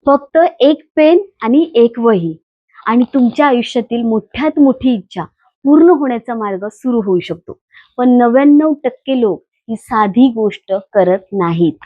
फक्त एक पेन आणि एक वही आणि तुमच्या आयुष्यातील मोठ्यात मोठी इच्छा पूर्ण होण्याचा मार्ग सुरू होऊ शकतो. पण 99% लोक ही साधी गोष्ट करत नाहीत.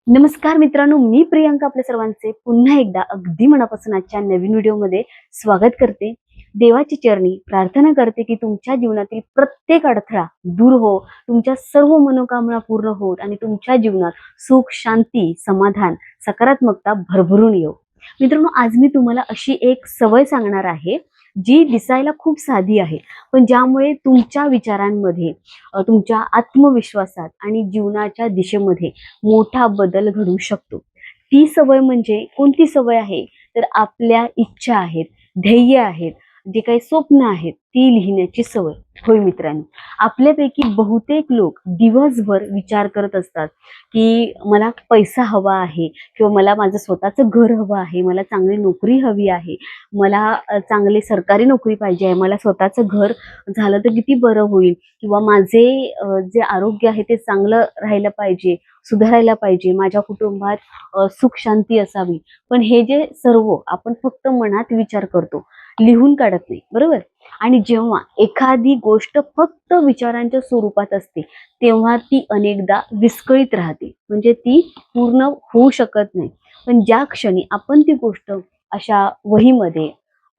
नमस्कार मित्रांनो, मी प्रियंका आपल्या सर्वांचे पुन्हा एकदा अगदी मनापासून आजच्या नवीन व्हिडिओमध्ये स्वागत करते. देवाची चरणी प्रार्थना करते की तुमच्या जीवनातील प्रत्येक अडथळा दूर हो, तुमच्या सर्व मनोकामना पूर्ण होत आणि तुमच्या जीवनात सुख, शांती, समाधान, सकारात्मकता भरभरून येऊ. मित्रांनो, आज मी तुम्हाला अशी एक सवय सांगणार आहे जी दिसायला खूप साधी आहे, पण ज्यामुळे तुमच्या विचारांमध्ये, तुमच्या आत्मविश्वासात आणि जीवनाच्या दिशेमध्ये मोठा बदल घडू शकतो. ती सवय म्हणजे कोणती सवय आहे? तर आपल्या इच्छा आहेत, ध्येय आहेत, जे काही स्वप्न आहेत ती लिहिण्याची सवय. होय मित्रांनो, आपल्यापैकी बहुतेक लोक दिवसभर विचार करत असतात की मला पैसा हवा आहे, किंवा मला माझं स्वतःचं घर हवं आहे, मला चांगली नोकरी हवी आहे, मला चांगली सरकारी नोकरी पाहिजे आहे, मला स्वतःचं घर झालं तर किती बरं होईल, किंवा माझे जे आरोग्य आहे ते चांगलं राहायला पाहिजे, सुधारायला पाहिजे, माझ्या कुटुंबात सुख शांती असावी. पण हे जे सर्व आपण फक्त मनात विचार करतो, लिहून काढत नाही, बरोबर? आणि जेव्हा एखादी गोष्ट फक्त विचारांच्या स्वरूपात असते तेव्हा ती अनेकदा विस्कळीत राहते, म्हणजे ती पूर्ण होऊ शकत नाही. पण ज्या क्षणी आपण ती गोष्ट अशा वहीमध्ये,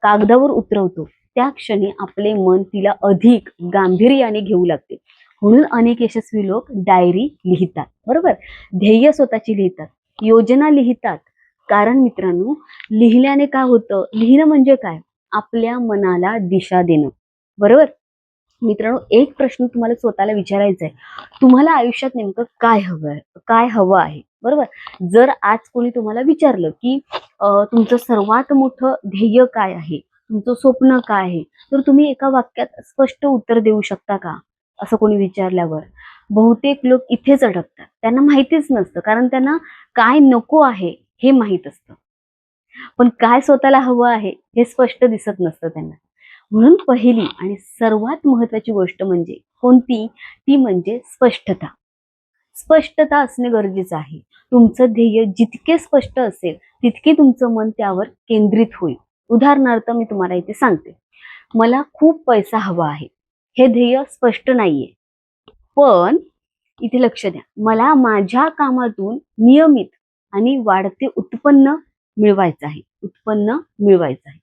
कागदावर उतरवतो, त्या क्षणी आपले मन तिला अधिक गांभीर्याने घेऊ लागते. म्हणून अनेक यशस्वी लोक डायरी लिहितात, बरोबर? ध्येय स्वतःची लिहितात, योजना लिहितात. कारण मित्रांनो, लिहिल्याने काय होतं? लिहिणं म्हणजे काय? आपल्या मनाला दिशा देणं, बरोबर? मित्रांनो, एक प्रश्न तुम्हाला स्वतःला विचारायचा आहे, तुम्हाला आयुष्यात नेमकं काय हवं आहे, काय हवं आहे, बरोबर? जर आज कोणी तुम्हाला विचारलं की तुमचं सर्वात मोठं ध्येय काय आहे, तुमचं स्वप्न काय आहे, तर तुम्ही एका वाक्यात स्पष्ट उत्तर देऊ शकता का? असं कोणी विचारल्यावर बहुतेक लोक इथेच अडकतात. त्यांना माहितीच नसतं, कारण त्यांना काय नको आहे हे माहित असतं, पण काय स्वतःला हवं आहे हे स्पष्ट दिसत नसतं त्यांना. म्हणून पहिली आणि सर्वात महत्वाची गोष्ट म्हणजे कोणती? ती म्हणजे स्पष्टता. स्पष्टता असणे गरजेचं आहे. तुमचं ध्येय जितके स्पष्ट असेल तितके तुमचं मन त्यावर केंद्रित होईल. उदाहरणार्थ मी तुम्हाला इथे सांगते, मला खूप पैसा हवा आहे, हे ध्येय स्पष्ट नाहीये, पण इथे लक्ष द्या, मला माझ्या कामातून नियमित आणि वाढते उत्पन्न मिळवायचं आहे, उत्पन्न मिळवायचं आहे,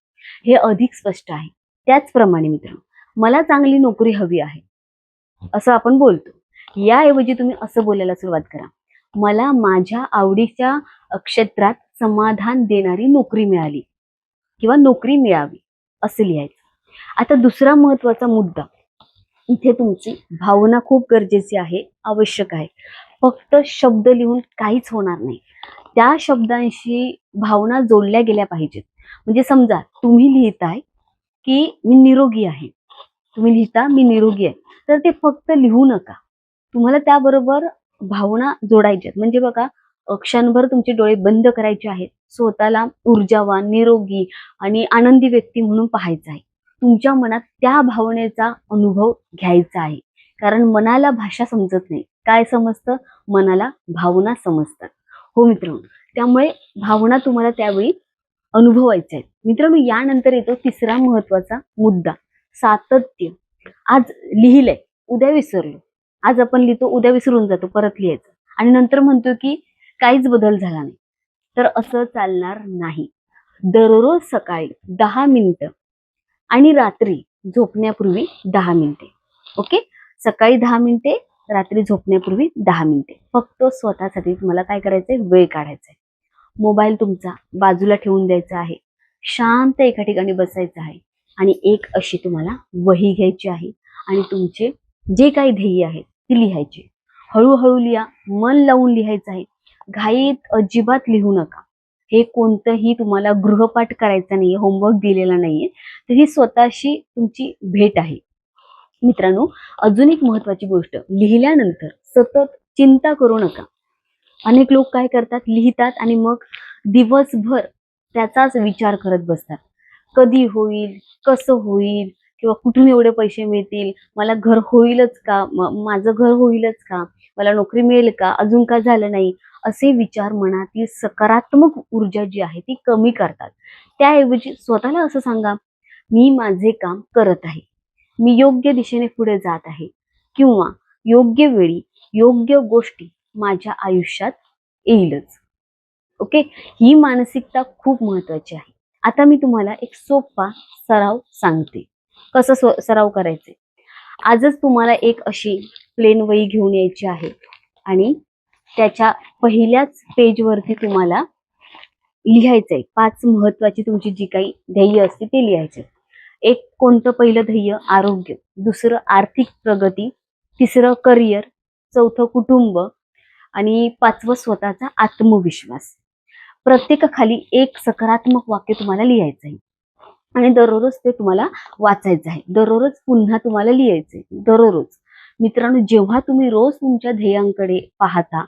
हे अधिक स्पष्ट आहे. त्याचप्रमाणे मित्रांनो, मला चांगली नोकरी हवी आहे असं आपण बोलतो. याऐवजी तुम्ही असं बोलायला सुरुवात करा, मला माझ्या आवडीच्या क्षेत्रात समाधान देणारी नोकरी मिळाली किंवा नोकरी मिळावी, असं लिहायचं. आता दुसरा महत्वाचा मुद्दा, इथे तुमची भावना खूप गरजेची आहे, आवश्यक आहे. फक्त शब्द लिहून काहीच होणार नाही, त्या शब्दांशी भावना जोडल्या गेल्या पाहिजेत. म्हणजे समजा तुम्ही लिहिताय की मी निरोगी आहे, तुम्ही लिहिता मी निरोगी आहे, तर ते फक्त लिहू नका, तुम्हाला त्याबरोबर भावना जोडायच्यात. म्हणजे बघा, क्षणभर तुमचे डोळे बंद करायचे आहेत, स्वतःला ऊर्जावान, निरोगी आणि आनंदी व्यक्ती म्हणून पाहायचं आहे. तुमच्या मनात त्या भावनेचा अनुभव घ्यायचा आहे, कारण मनाला भाषा समजत नाही. काय समजतं? मनाला भावना समजतात. हो मित्रांनो, त्यामुळे भावना तुम्हाला त्यावेळी अनुभवायचे आहेत. मित्रांनो, यानंतर येतो तिसरा महत्वाचा मुद्दा, सातत्य. आज लिहिलंय, उद्या विसरलो. आज आपण लिहितो, उद्या विसरून जातो, परत लिहायचं आणि नंतर म्हणतो की काहीच बदल झाला नाही. तर असं चालणार नाही. दररोज सकाळी 10 मिनिटं आणि रात्री झोपण्यापूर्वी 10 मिनिटे. ओके, सकाळी 10 मिनिटे, रात्री झोपण्यापूर्वी 10 मिनिटे. फक्त स्वतःसाठी तुम्हाला काय करायचंय? वेळ काढायचा आहे. मोबाईल तुमचा बाजूला ठेवून द्यायचा आहे, शांत एका ठिकाणी बसायचं आहे आणि एक अशी तुम्हाला वही घ्यायची आहे आणि तुमचे जे काही ध्येय आहेत ती लिहायची. हळूहळू लिहा, मन लावून लिहायचं आहे, घाईत अजिबात लिहू नका. हे कोणतंही तुम्हाला गृहपाठ करायचा नाहीये, होमवर्क दिलेला नाहीये, तर ही स्वतःशी तुमची भेट आहे. मित्रांनो, अजून एक महत्वाची गोष्ट, लिहिल्यानंतर सतत चिंता करू नका. अनेक लोक काय करतात, लिहितात आणि मग दिवसभर त्याचाच विचार करत बसतात. कधी होईल, कसं होईल, किंवा कुठून एवढे पैसे मिळतील, मला घर होईलच का, माझं घर होईलच का, मला नोकरी मिळेल का, अजून का झालं नाही, असे विचार मनातील सकारात्मक ऊर्जा जी आहे ती कमी करतात. त्याऐवजी स्वतःला असं सांगा, मी माझे काम करत आहे, मी योग्य दिशेने पुढे जात आहे, किंवा योग्य वेळी योग्य गोष्टी माझ्या आयुष्यात येईलच. ओके, ही मानसिकता खूप महत्वाची आहे. आता मी तुम्हाला एक सोपा सराव सांगते, कसं सराव करायचे. आजच तुम्हाला एक अशी प्लेन वही घेऊन यायची आहे आणि त्याच्या पहिल्याच पेजवरती तुम्हाला लिहायचंय 5 महत्वाची तुमची जी काही ध्येय असते ते लिहायचे. एक कोणतं पहिलं ध्येय, आरोग्य, दुसरं आर्थिक प्रगती, तिसरं करिअर, चौथं कुटुंब आणि 5वं स्वतःचा आत्मविश्वास. प्रत्येकाखाली एक सकारात्मक वाक्य तुम्हाला लिहायचं आहे आणि दररोज ते तुम्हाला वाचायचं आहे. दररोज पुन्हा तुम्हाला लिहायचंय, दररोज. मित्रांनो, जेव्हा तुम्ही रोज तुमच्या ध्येयांकडे पाहता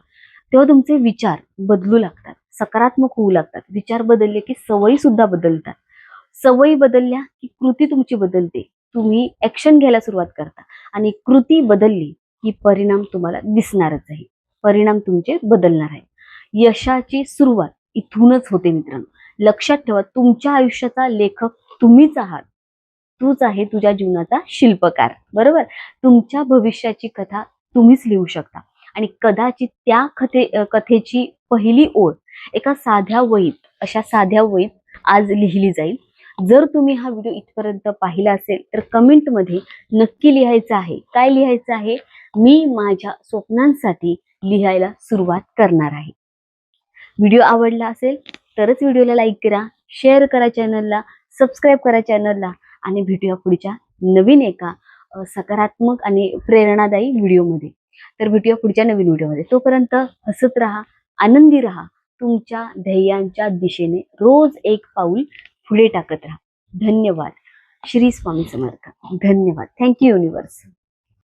तेव्हा तुमचे विचार बदलू लागतात, सकारात्मक होऊ लागतात. विचार बदलले की सवयी सुद्धा बदलतात. सवयी बदलल्या की कृती तुमची बदलते. तुम्ही ऍक्शन घ्यायला सुरुवात करता आणि कृती बदलली की परिणाम तुम्हाला दिसणारच आहे. परिणाम तुमचे बदलणार आहे. यशाची सुरुवात इथूनच होते मित्रांनो. लक्षात ठेवा, तुमच्या आयुष्याचा लेखक तुम्हीच आहात. तूच आहे तुझ्या जीवनाचा शिल्पकार. बरोबर, तुमच्या भविष्याची कथा तुम्हीच लिहू शकता आणि कदाचित त्या कथेची पहिली ओळ एका साध्या वहीत, अशा साध्या वहीत आज लिहिली जाईल. जर तुम्ही हा व्हिडिओ इथपर्यंत पाहिला असेल तर कमेंटमध्ये नक्की लिहायचं आहे. काय लिहायचं आहे? मी माझ्या स्वप्नांसाठी लिहायला सुरुवात करणार आहे. व्हिडिओ आवडला असेल तरच व्हिडिओला लाईक करा, शेअर करा चॅनलला, सबस्क्राईब करा चॅनलला आणि भेटूया पुढच्या नवीन एका सकारात्मक आणि प्रेरणादायी व्हिडिओमध्ये. तर भेटूया पुढच्या नवीन व्हिडिओमध्ये. तोपर्यंत हसत राहा, आनंदी राहा, तुमच्या ध्येयांच्या दिशेने रोज एक पाऊल पुढे टाकत राहा. धन्यवाद. श्री स्वामी समर्थ. धन्यवाद. Thank you universe.